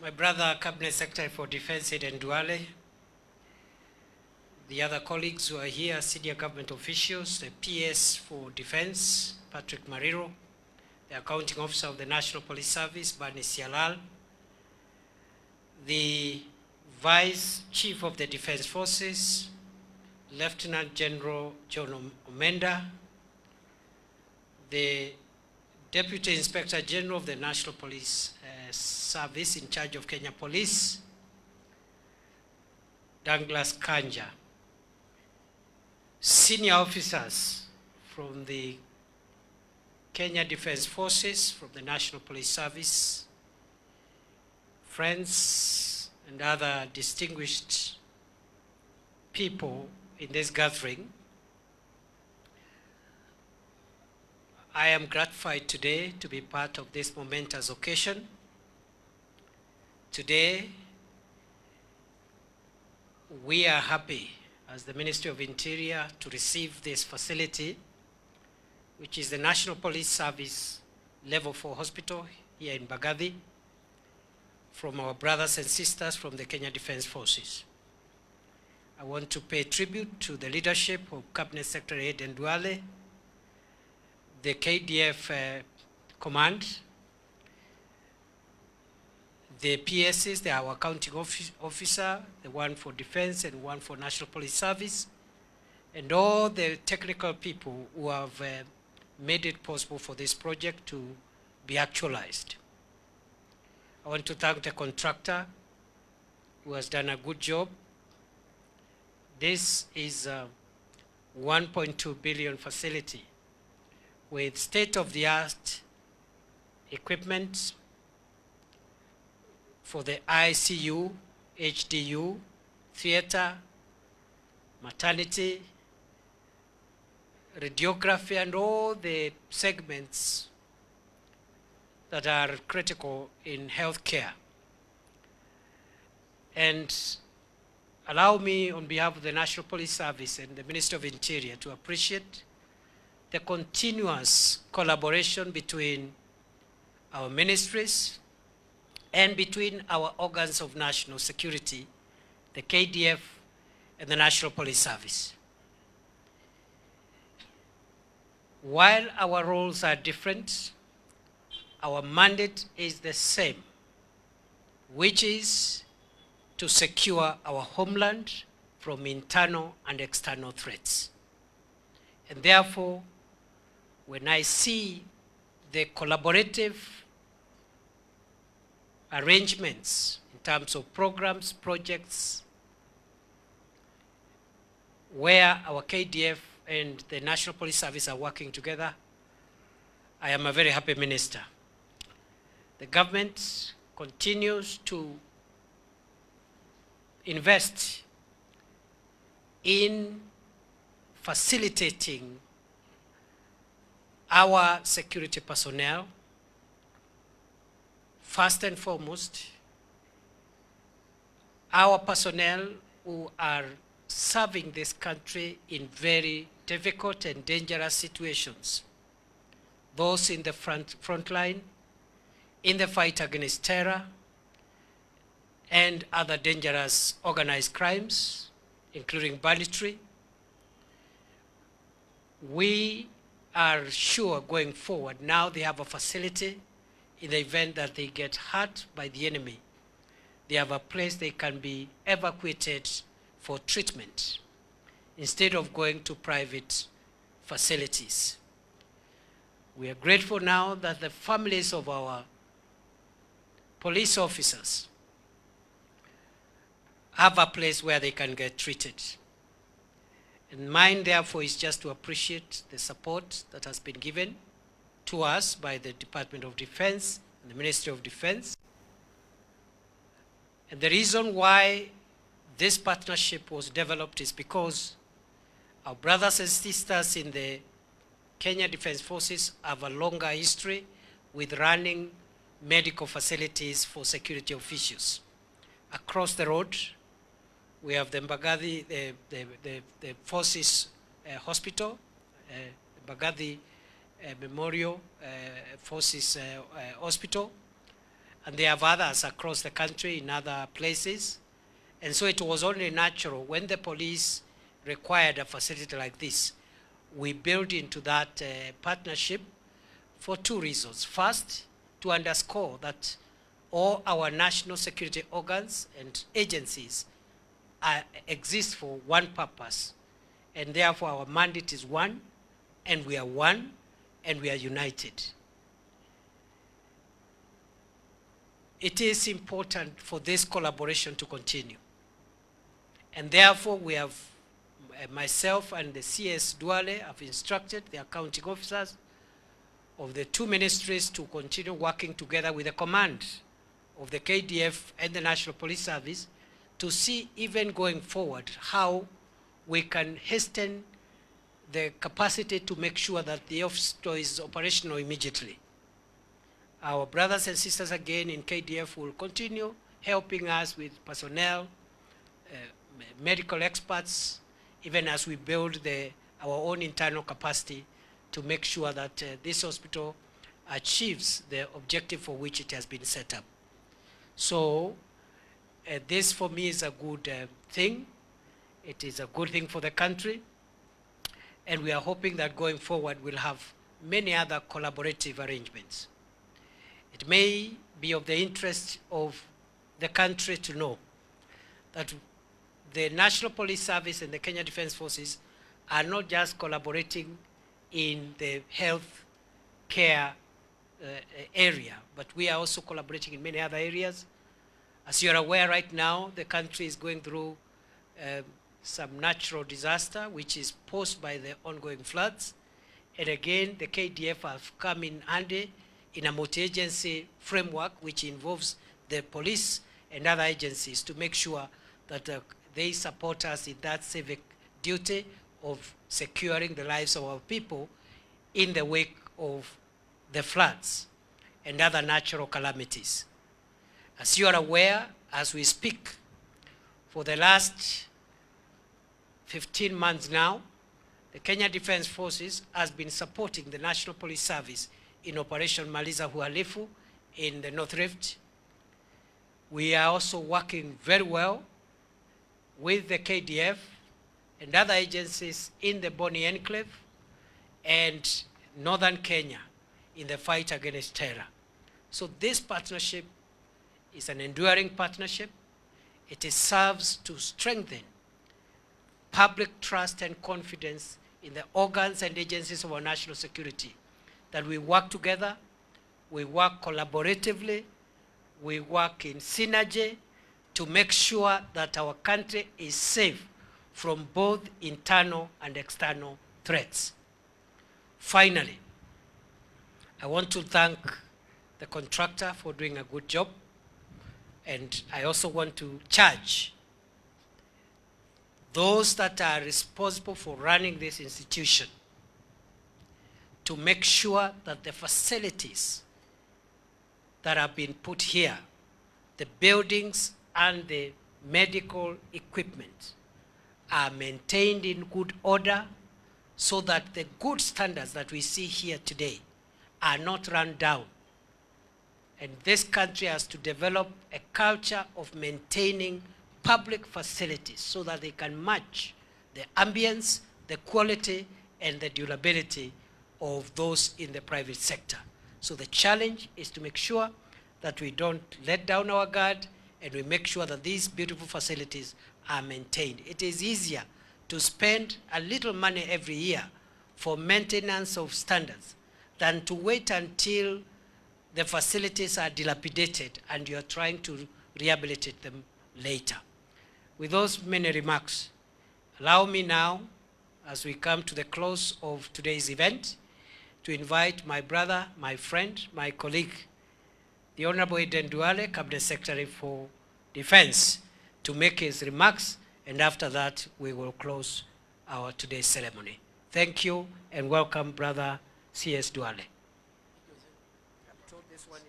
my brother, Cabinet Secretary for Defense, Eden Duale, the other colleagues who are here, senior government officials, the PS for Defense, Patrick Mariro, the Accounting Officer of the National Police Service, Bani Sialal, the Vice Chief of the Defense Forces, Lieutenant General John Omenda, the Deputy Inspector General of the National Police Service in charge of Kenya Police, Douglas Kanja, senior officers from the Kenya Defense Forces, from the National Police Service, friends and other distinguished people in this gathering. I am gratified today to be part of this momentous occasion. Today, we are happy as the Ministry of Interior to receive this facility, which is the National Police Service Level 4 Hospital here in Mbagathi, from our brothers and sisters from the Kenya Defense Forces. I want to pay tribute to the leadership of Cabinet Secretary Eden Duale, the KDF Command, the PSs, our accounting officer, the one for defense and one for National Police Service, and all the technical people who have made it possible for this project to be actualized. I want to thank the contractor who has done a good job. This is a 1.2 billion facility with state-of-the-art equipment for the ICU, HDU, theater, maternity, radiography, and all the segments that are critical in healthcare. And allow me, on behalf of the National Police Service and the Ministry of Interior, to appreciate the continuous collaboration between our ministries and between our organs of national security, the KDF and the National Police Service. While our roles are different, our mandate is the same, which is to secure our homeland from internal and external threats. And therefore, when I see the collaborative arrangements in terms of programs, projects, where our KDF and the National Police Service are working together, I am a very happy minister. The government continues to invest in facilitating our security personnel. First and foremost, our personnel who are serving this country in very difficult and dangerous situations. Those in the front line, in the fight against terror and other dangerous organized crimes, including banditry. We are sure going forward, now they have a facility. In the event that they get hurt by the enemy, they have a place they can be evacuated for treatment instead of going to private facilities. We are grateful now that the families of our police officers have a place where they can get treated. And mine, therefore, is just to appreciate the support that has been given to us by the Department of Defense and the Ministry of Defense. And the reason why this partnership was developed is because our brothers and sisters in the Kenya Defense Forces have a longer history with running medical facilities for security officials. Across the road, we have the Mbagathi, the Forces Hospital, Mbagathi Memorial Forces Hospital, and they have others across the country in other places. And so it was only natural when the police required a facility like this, we built into that partnership for two reasons. First, to underscore that all our national security organs and agencies exist for one purpose, and therefore our mandate is one, and we are one, and we are united. It is important for this collaboration to continue. And therefore we have, myself and the CS Duale have instructed the accounting officers of the two ministries to continue working together with the command of the KDF and the National Police Service to see, even going forward, how we can hasten the capacity to make sure that the office is operational immediately. Our brothers and sisters again in KDF will continue helping us with personnel, medical experts, even as we build our own internal capacity to make sure that this hospital achieves the objective for which it has been set up. So this for me is a good thing. It is a good thing for the country. And we are hoping that going forward we'll have many other collaborative arrangements. It may be of the interest of the country to know that the National Police Service and the Kenya Defence Forces are not just collaborating in the health care area, but we are also collaborating in many other areas. As you are aware, right now the country is going through some natural disaster which is posed by the ongoing floods, and again the KDF have come in handy in a multi-agency framework which involves the police and other agencies to make sure that they support us in that civic duty of securing the lives of our people in the wake of the floods and other natural calamities. As you are aware, as we speak, for the last 15 months now, the Kenya Defence Forces has been supporting the National Police Service in Operation Maliza Uhalifu in the North Rift. We are also working very well with the KDF and other agencies in the Boni Enclave and Northern Kenya in the fight against terror. So this partnership is an enduring partnership. It serves to strengthen public trust and confidence in the organs and agencies of our national security, that we work together, we work collaboratively, we work in synergy to make sure that our country is safe from both internal and external threats. Finally, I want to thank the contractor for doing a good job, and I also want to charge those that are responsible for running this institution to make sure that the facilities that have been put here, the buildings and the medical equipment, are maintained in good order so that the good standards that we see here today are not run down. And this country has to develop a culture of maintaining public facilities so that they can match the ambience, the quality, and the durability of those in the private sector. So the challenge is to make sure that we don't let down our guard and we make sure that these beautiful facilities are maintained. It is easier to spend a little money every year for maintenance of standards than to wait until the facilities are dilapidated and you are trying to rehabilitate them later. With those many remarks, allow me now, as we come to the close of today's event, to invite my brother, my friend, my colleague, the Honorable Eden Duale, Cabinet Secretary for Defense, to make his remarks, and after that we will close our today's ceremony. Thank you and welcome, Brother C.S. Duale. I'm told this one